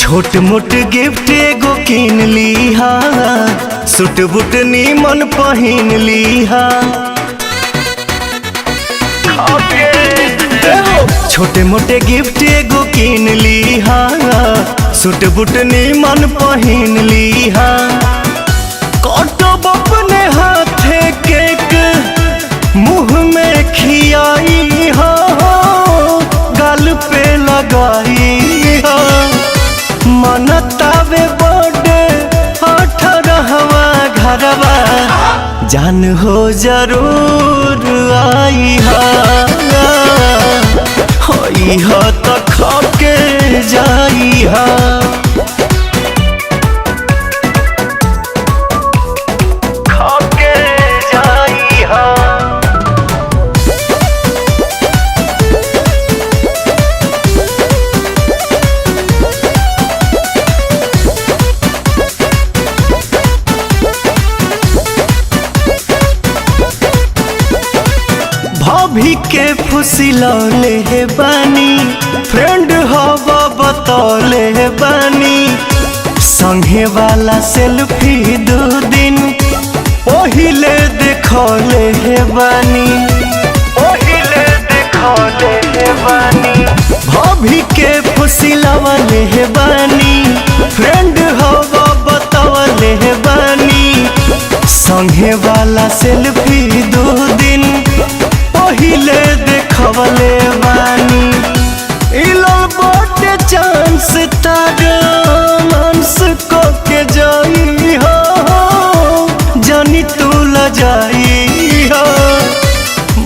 छोट मोट गिफ्ट एगो किन लीहा, सूट बूट नीमन पहिन लीहा। छोटे मोटे गिफ्ट एगो किन लीहा, सूट बूट नीमन पहिन लीहा। कटब अपने हाथे केक मुँह में खियाई हो, गाल पे लगाई हो। मनतावे बर्थडे 18वां घरवा, जान हो जरूर आई हा तो खाके जाई हा। खाके जाई हा। भाभी के फुसिलौले है बानी, फ्रेंड हवा बतौले है बानी। संगे वाला सेल्फी 2 दिन पहिले देखौले है बानी, पहिले देखौले है बानी। भाभी के फुसिलौले है बानी, फ्रेंड हवा बतौले है बानी। संगे वाला सेल्फी 2 दिन पहिले देखवले बानी। इलल बर्थडे चांस तारंस को के जाई हो, जानी तू ल जाई हो।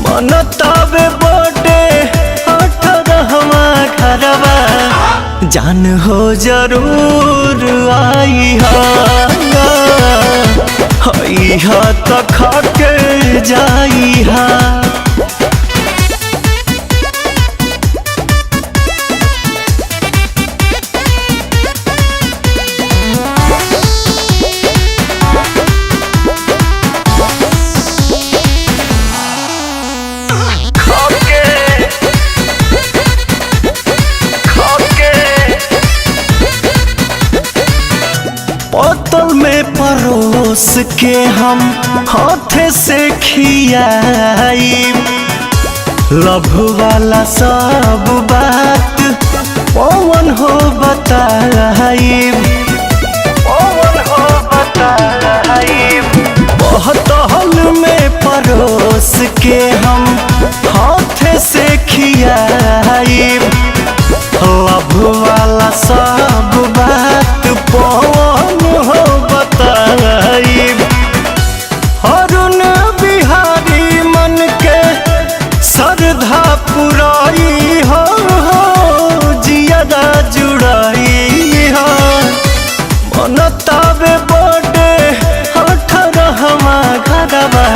मनतावे बर्थडे 18वां घरवा, जान हो जरूर आई हा तो खाके जाई हा। बोतल में परोस के हम हाथे से खियाई। लव वाला सब बात पवन हो बताई, पवन हो बताई। बोतल में परोस के हम हाथे से खियाई। लव वाला सब बात पवन हो बताई। अरुण बिहारी मन के श्रद्धा पुराई हो, जियादा जुड़ाई हो। मनतावे बर्थडे 18वां घरवा,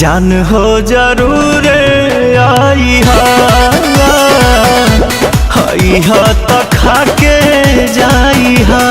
जान हो जरूर आई हा तो खाके जाई हा।